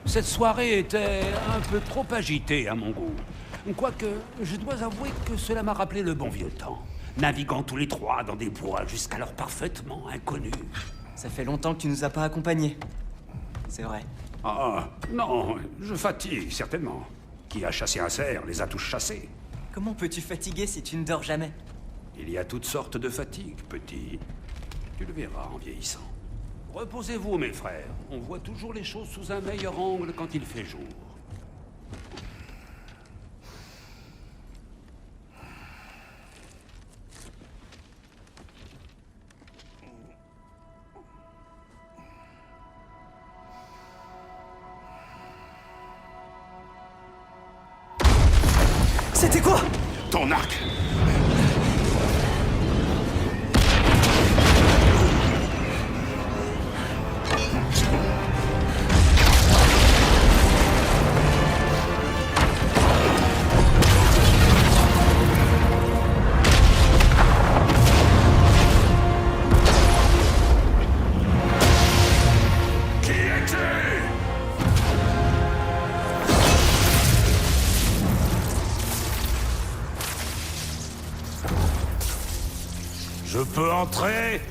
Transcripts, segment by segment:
Cette soirée était un peu trop agitée à mon goût. Quoique, je dois avouer que cela m'a rappelé le bon vieux temps. Naviguant tous les trois dans des bois jusqu'alors parfaitement inconnus. Ça fait longtemps que tu nous as pas accompagnés. C'est vrai. Ah, non, je fatigue, certainement. Qui a chassé un cerf les a tous chassés. Comment peux-tu fatiguer si tu ne dors jamais? Il y a toutes sortes de fatigues, petit. Tu le verras en vieillissant. Reposez-vous, mes frères. On voit toujours les choses sous un meilleur angle quand il fait jour. C'était quoi? Ton arc! Qui es-tu? Je peux entrer?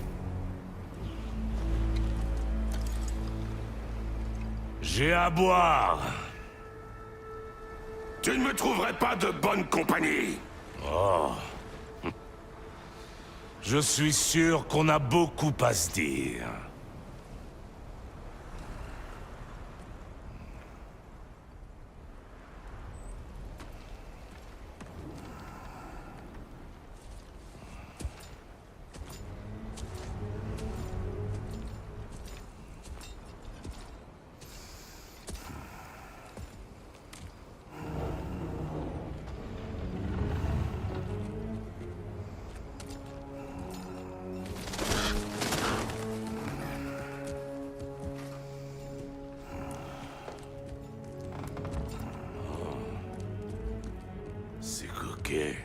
J'ai à boire. Tu ne me trouverais pas de bonne compagnie. Oh. Je suis sûr qu'on a beaucoup à se dire. C'est coquet.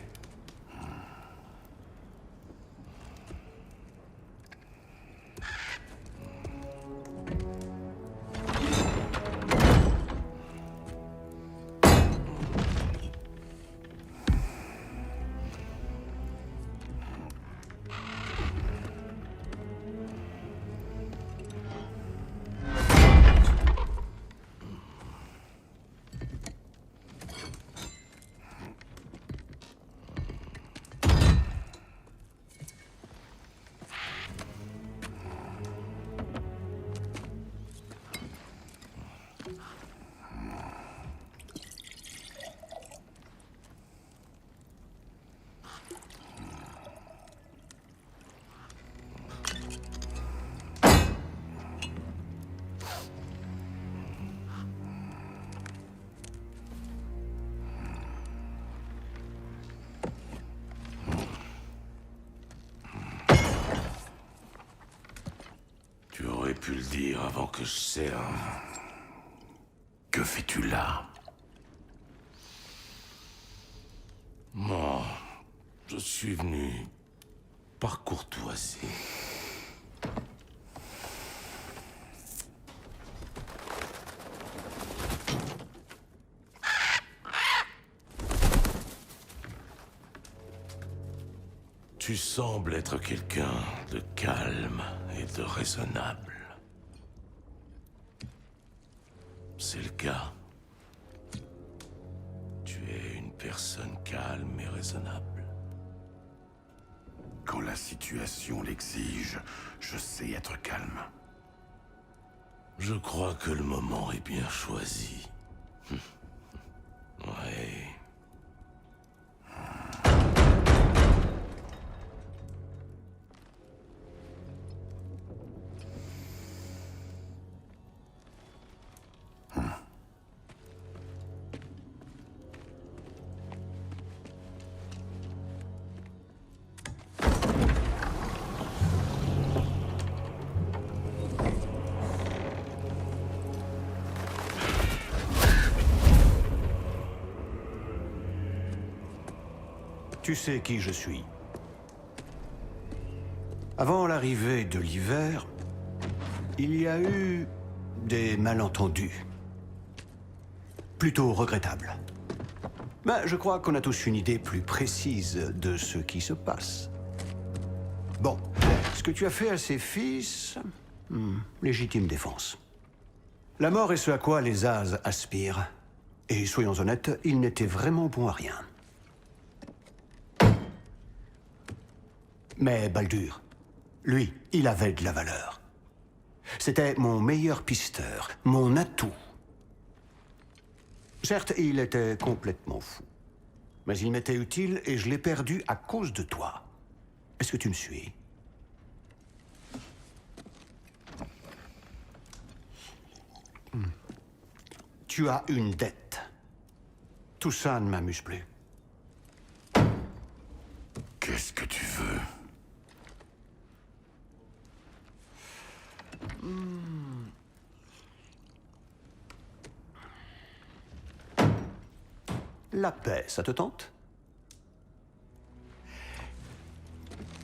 Tu aurais pu le dire avant que je serve. Que fais-tu là? Moi, je suis venu par courtoisie. Tu sembles être quelqu'un de calme et de raisonnable. C'est le cas. Tu es une personne calme et raisonnable. Quand la situation l'exige, je sais être calme. Je crois que le moment est bien choisi. Ouais. Tu sais qui je suis. Avant l'arrivée de l'hiver, il y a eu des malentendus. Plutôt regrettable. Mais je crois qu'on a tous une idée plus précise de ce qui se passe. Bon, ce que tu as fait à ses fils... légitime défense. La mort est ce à quoi les As aspirent. Et soyons honnêtes, ils n'étaient vraiment bons à rien. Mais Baldur, lui, il avait de la valeur. C'était mon meilleur pisteur, mon atout. Certes, il était complètement fou. Mais il m'était utile et je l'ai perdu à cause de toi. Est-ce que tu me suis? Tu as une dette. Tout ça ne m'amuse plus. Qu'est-ce que tu veux? La paix, ça te tente?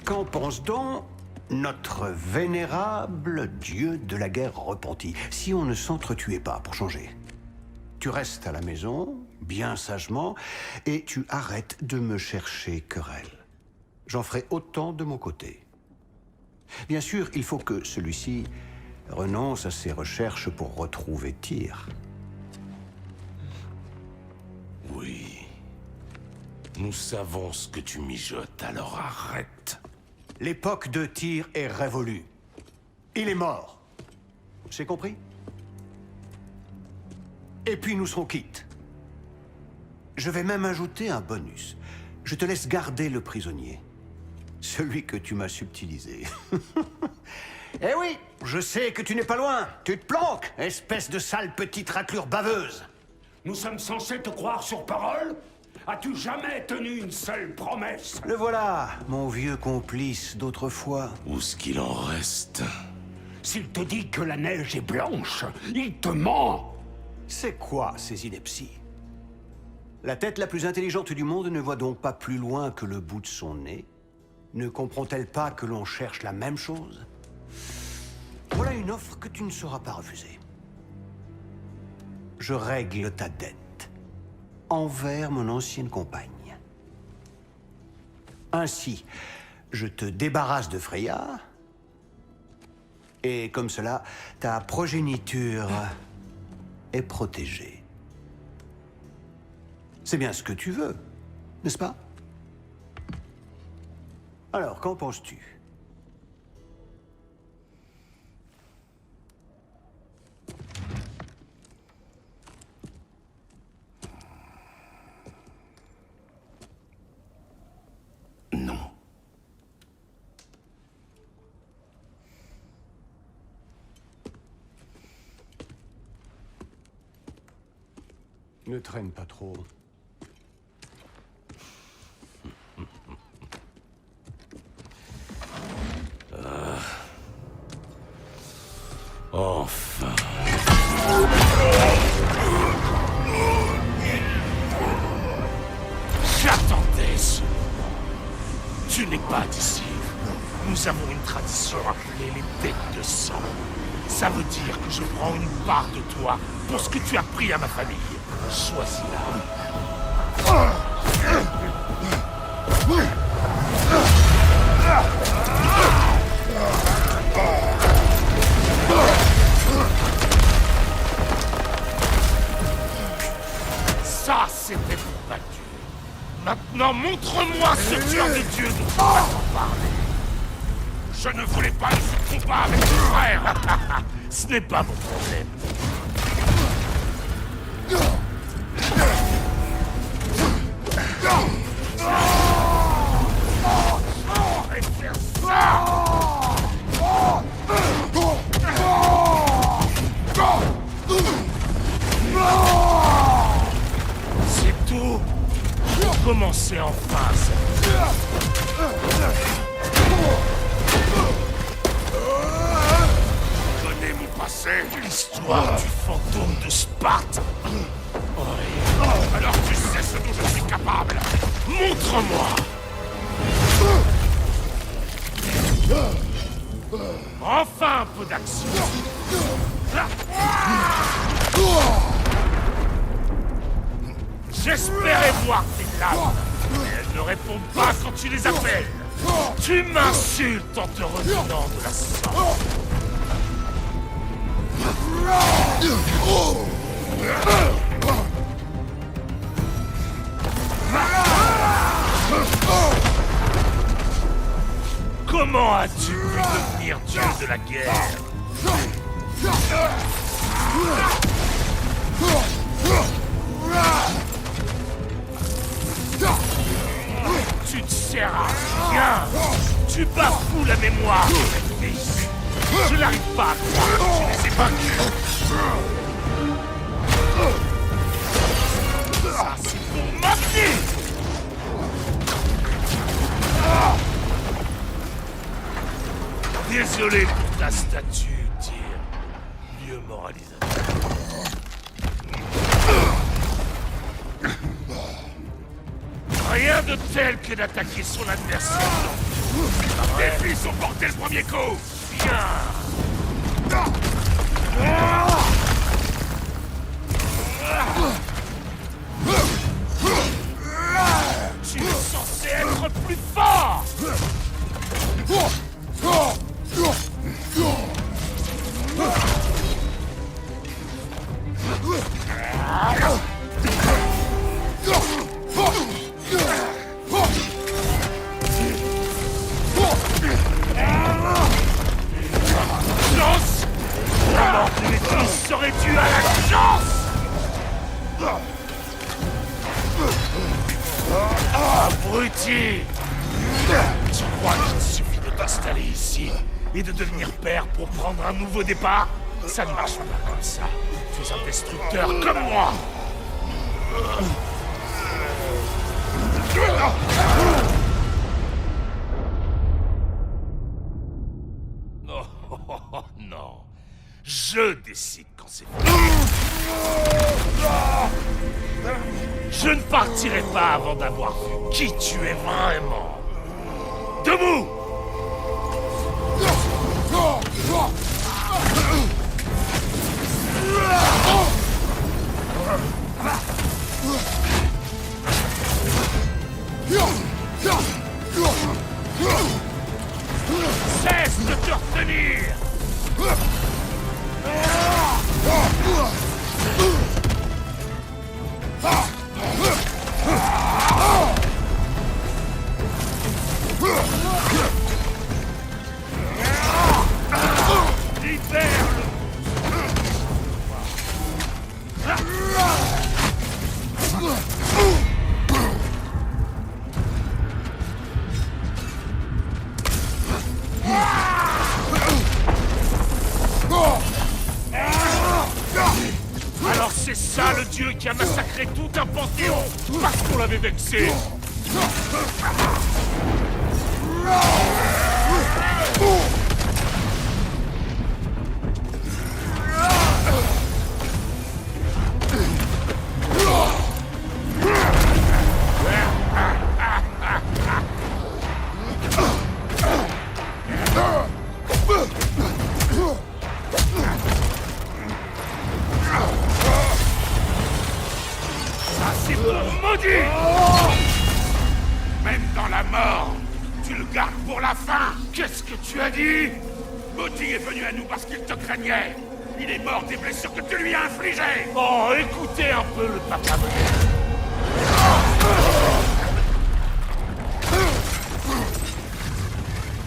Qu'en pense donc notre vénérable dieu de la guerre repenti, si on ne s'entretuait pas pour changer? Tu restes à la maison, bien sagement, et tu arrêtes de me chercher querelle. J'en ferai autant de mon côté. Bien sûr, il faut que celui-ci renonce à ses recherches pour retrouver Tyr. Oui. Nous savons ce que tu mijotes, alors arrête. L'époque de Tyr est révolue. Il est mort. C'est compris? Et puis nous serons quittes. Je vais même ajouter un bonus. Je te laisse garder le prisonnier. Celui que tu m'as subtilisé. Eh oui, je sais que tu n'es pas loin. Tu te planques, espèce de sale petite raclure baveuse. Nous sommes censés te croire sur parole? As-tu jamais tenu une seule promesse? Le voilà, mon vieux complice d'autrefois. Où est-ce qu'il en reste? S'il te dit que la neige est blanche, il te ment! C'est quoi ces inepties? La tête la plus intelligente du monde ne voit donc pas plus loin que le bout de son nez? Ne comprend-elle pas que l'on cherche la même chose? Voilà une offre que tu ne sauras pas refuser. Je règle ta dette envers mon ancienne compagne. Ainsi, je te débarrasse de Freya, et comme cela, ta progéniture est protégée. C'est bien ce que tu veux, n'est-ce pas? Alors, qu'en penses-tu? Non. Ne traîne pas trop. Enfin. J'attendais ce moment. Tu n'es pas d'ici. Nous avons une tradition appelée les dettes de sang. Ça veut dire que je prends une part de toi pour ce que tu as pris à ma famille. Choisis-la. Ça, c'était pour battu. Maintenant, montre-moi ce tueur de Dieu dont tu vas t'en parler. Je ne voulais pas de ce combat avec ton frère. Ce n'est pas mon problème. Et faire ça. C'est tout. Commencez enfin ça. Tu connais mon passé, l'histoire du fantôme de Sparte. Oui. Alors tu sais ce dont je suis capable. Montre-moi. Enfin un peu d'action. J'espérais voir tes lames, mais elles ne répondent pas quand tu les appelles. Tu m'insultes en te retenant de la sorte. Comment as-tu pu devenir dieu de la guerre? Tu ne sers à rien. Tu bafoues la mémoire de mes fils. Je n'arrive pas à croire que tu les aies vaincus. Ça, c'est pour m'amener. Désolé pour ta statue, Tyr. Vieux moralisateur. Rien de tel que d'attaquer son adversaire. Les fils ont porté le premier coup. Bien. Tu es censé être plus fort. Chance. La mort de mes fils serait due à la chance. Abruti! Tu crois qu'il suffit de t'installer ici et de devenir père pour prendre un nouveau départ? Ça ne marche pas comme ça. Tu es un destructeur comme moi! Oh, non. Je décide quand c'est fini. Je ne partirai pas avant d'avoir vu qui tu es vraiment. Debout! Cesse de te retenir! Libère-le! Alors c'est ça le dieu qui a massacré tout un panthéon parce qu'on l'avait vexé. C'est pour maudit! Même dans la mort, tu le gardes pour la fin! Qu'est-ce que tu as dit? Maudit est venu à nous parce qu'il te craignait! Il est mort des blessures que tu lui as infligées! Oh, écoutez un peu le papa moderne!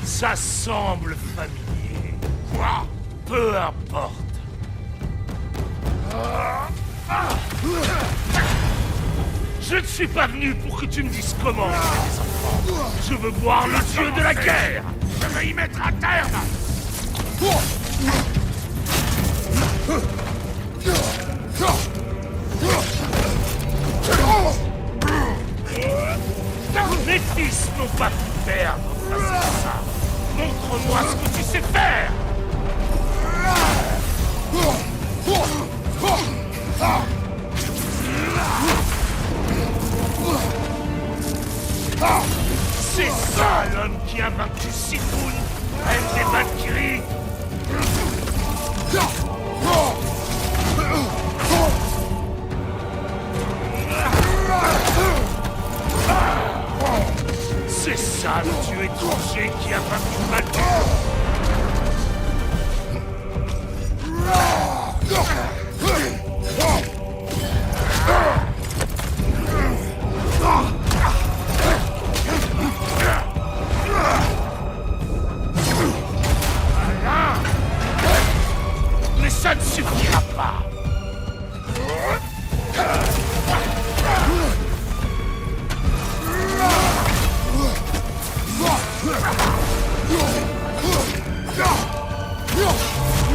Ça semble familier. Quoi? Peu importe. Je ne suis pas venu pour que tu me dises comment élever des enfants. Je veux voir le dieu de la guerre. Je vais y mettre un terme. Mes fils n'ont pas pu perdre face à ça. Montre-moi ce que tu sais faire. C'est ça l'homme qui a vaincu Sigrun, reine des Valkyries. ça, le dieu étranger qui a vaincu Baldur. Mais ça ne suffira pas.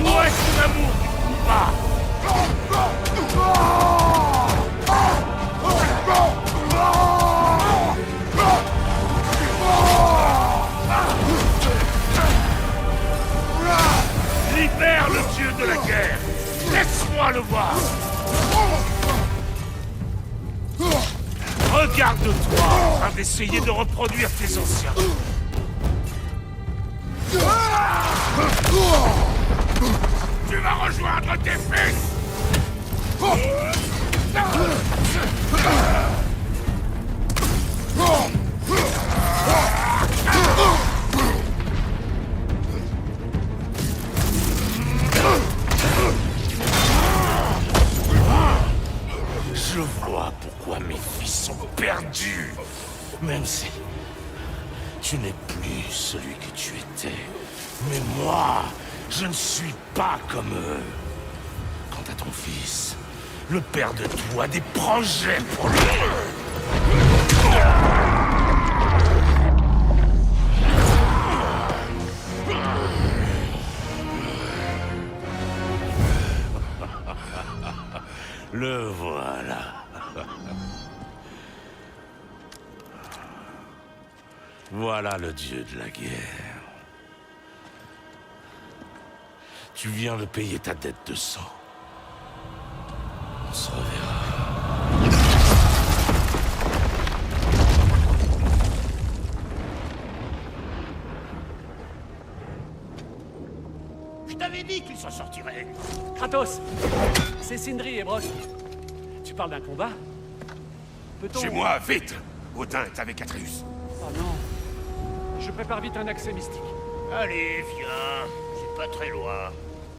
Où est-ce l'amour du combat? Libère le dieu de la guerre. Laisse-moi le voir. Regarde-toi en train d'essayer de reproduire tes anciens. Tu vas rejoindre tes fils. Je vois pourquoi mes fils sont perdus. Même si tu n'es plus celui que tu étais. Mais moi, je ne suis pas comme eux. Quant à ton fils, le père de tout a des projets pour lui. Le voilà. Voilà le dieu de la guerre. Tu viens de payer ta dette de sang. On se reverra. Je t'avais dit qu'il s'en sortirait. Kratos, c'est Sindri et Brok. Tu parles d'un combat? Peut-on... Chez moi, vite! Odin est avec Atreus. Oh non. Je prépare vite un accès mystique. Allez, viens. C'est pas très loin.